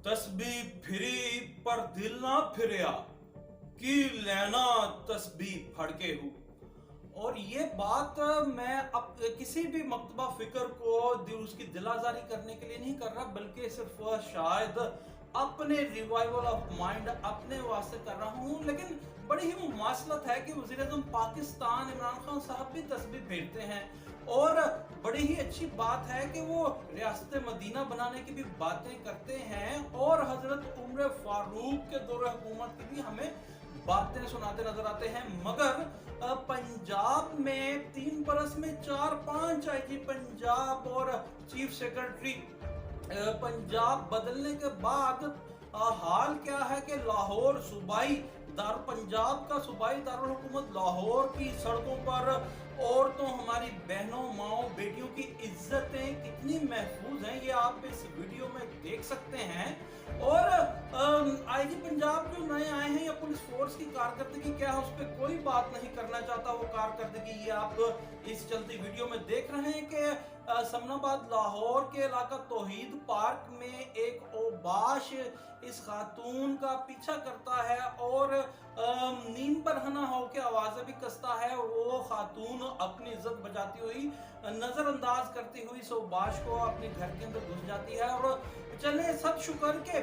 तस्बीह free पर दिल ना फिरया की लेना तस्बीह फड़के हूँ। और ये बात मैं अब किसी भी मकतबा फिक्र को उसकी दिलाजारी करने के लिए नहीं कर रहा, बल्कि सिर्फ शायद अपने रिवाइवल ऑफ माइंड अपने वास्ते कर रहा हूँ। लेकिन बड़ी ही मुमासलत है कि वज़ीर-ए-आज़म पाकिस्तान इमरान खान साहब भी तस्बीह फेरते हैं, और बड़ी ही अच्छी बात है कि वो रियासत मदीना बनाने की भी बातें करते हैं, और हजरत उमर फारूक के दौर हुकूमत की भी हमें बातें सुनाते नजर आते हैं। मगर पंजाब में 3 बरस में 4-5 आईजी पंजाब और चीफ सेक्रेटरी पंजाब बदलने के बाद हाल क्या है कि लाहौर सूबाई दार पंजाब का सूबाई दारुल हुकूमत लाहौर की सड़कों पर औरतों, हमारी बहनों, माओ, बेटियों की इज्जतें कितनी महफूज हैं, ये आप इस वीडियो में देख सकते हैं। और आईजी पंजाब जो नए आए हैं या पुलिस फोर्स की कारकर्दगी क्या है उस पर कोई बात नहीं करना चाहता। वो कारकर्दगी ये आप इस चलती वीडियो में देख रहे हैं कि समनाबाद लाहौर के इलाका तौहीद पार्क में एक ओबाश इस खातून का पीछा करता है और नींद पर हना होकर आवाजें भी कसता है। वो खातून अपनी इज्जत बचाती हुई, नजरअंदाज करती हुई ओबाश को अपने घर के अंदर घुस जाती है। और चले सब शुक्र के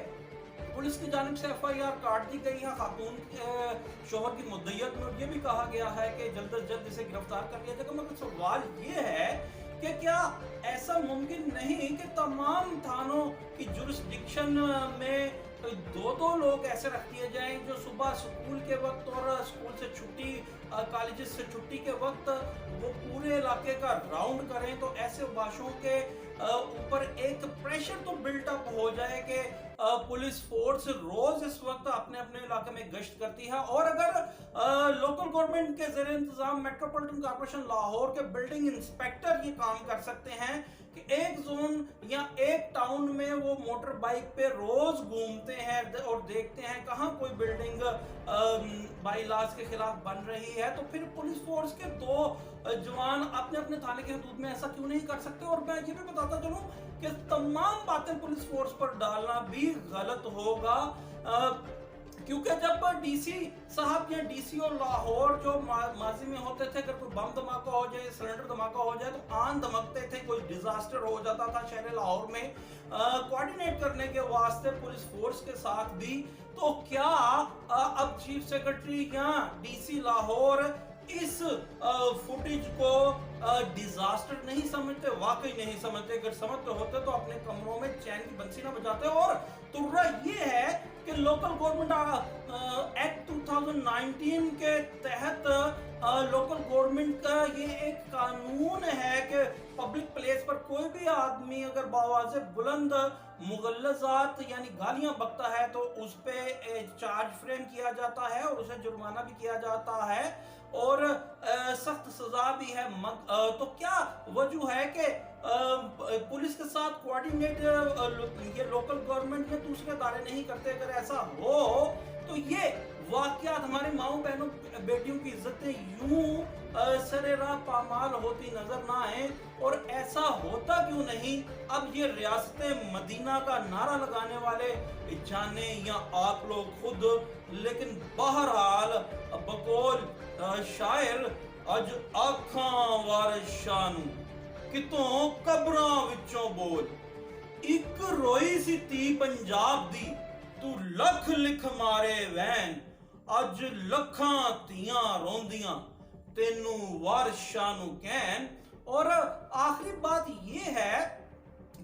पुलिस की जानिब से FIR काट दी गई है खातून के शोहर की मुद्दईयत में, ये भी कहा गया है कि जल्द से जल्द इसे गिरफ्तार कर लिया जाएगा। मगर सवाल ये है कि क्या ऐसा मुमकिन नहीं कि तमाम थानों की जुरिस्डिक्शन में 2-2 लोग ऐसे रख दिए जाएं जो सुबह स्कूल के वक्त और स्कूल से छुट्टी, कॉलेजेस से छुट्टी के वक्त वो पूरे इलाके का राउंड करें, तो ऐसे बाशों के ऊपर एक प्रेशर तो बिल्टअप हो जाए कि पुलिस फोर्स रोज इस वक्त अपने अपने इलाके में गश्त करती है। और अगर लोकल गवर्नमेंट के ज़ेरे इंतजाम मेट्रोपॉलिटन कॉर्पोरेशन लाहौर के बिल्डिंग इंस्पेक्टर ये काम कर सकते हैं कि एक जोन या एक टाउन में वो मोटर बाइक पे रोज घूमते हैं और देखते हैं कहाँ कोई बिल्डिंग बाई लॉज के खिलाफ बन रही है, तो फिर पुलिस फोर्स के 2 जवान अपने अपने थाने के हदूद में ऐसा क्यों नहीं कर सकते। और मैं ये भी बताता चलूं कि तमाम बातें पुलिस फोर्स पर डालना भी गलत होगा, क्योंकि जब डीसी साहब या डीसी और लाहौर जो माजी में होते थे, अगर कोई बम धमाका हो जाए, सिलेंडर धमाका हो जाए तो आन धमकते थे, कोई डिजास्टर हो जाता था शहर लाहौर में, कोऑर्डिनेट करने के वास्ते पुलिस फोर्स के साथ भी। तो क्या अब चीफ सेक्रेटरी या डीसी लाहौर इस फुटेज को डिजास्टर नहीं समझते? वाकई नहीं समझते। अगर समझते होते तो अपने कमरों में चैन की बंसी ना बजाते। और तुर्रा ये है कि लोकल गवर्नमेंट एक्ट 2019 के तहत लोकल गवर्नमेंट का ये एक कानून है कि पब्लिक प्लेस पर कोई भी आदमी अगर बावाज़े बुलंद मुगल्लज़ात यानी गालियां बकता है तो उस पे चार्ज फ्रेम किया जाता है और उसे जुर्माना भी किया जाता है और सख्त सजा भी है। तो क्या वजह है कि पुलिस के साथ कोऑर्डिनेट ये लोकल गवर्नमेंट या दूसरे इदारे नहीं करते? अगर ऐसा हो तो ये वाकयात हमारे माओ बहनों बेटियों की इज्जतें यूं सरेराह पामाल होती नजर ना आए। और ऐसा होता क्यों नहीं? अब ये रियासत मदीना का नारा लगाने वाले जाने या आप लोग खुद, लेकिन बहरहाल बकौल शायर अज आखां वारिस शानू कितों कब्रां विचों बोल, एक रोई सी धी पंजाब दी तू लख लिख मारे वैन, अज लखां तियां रोंदियां तेनू वारिस शानू कहन। और आखिरी बात ये है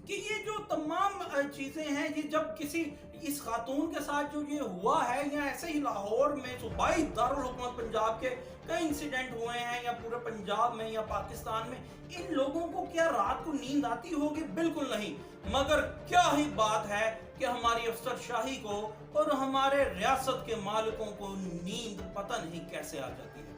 कि ये जो तमाम चीजें हैं, ये जब किसी इस खातून के साथ जो ये हुआ है, या ऐसे ही लाहौर में सूबाई दारुल हुकूमत पंजाब के कई इंसिडेंट हुए हैं, या पूरे पंजाब में या पाकिस्तान में, इन लोगों को क्या रात को नींद आती होगी? बिल्कुल नहीं। मगर क्या ही बात है कि हमारी अफसरशाही को और हमारे रियासत के मालिकों को नींद पता नहीं कैसे आ जाती है।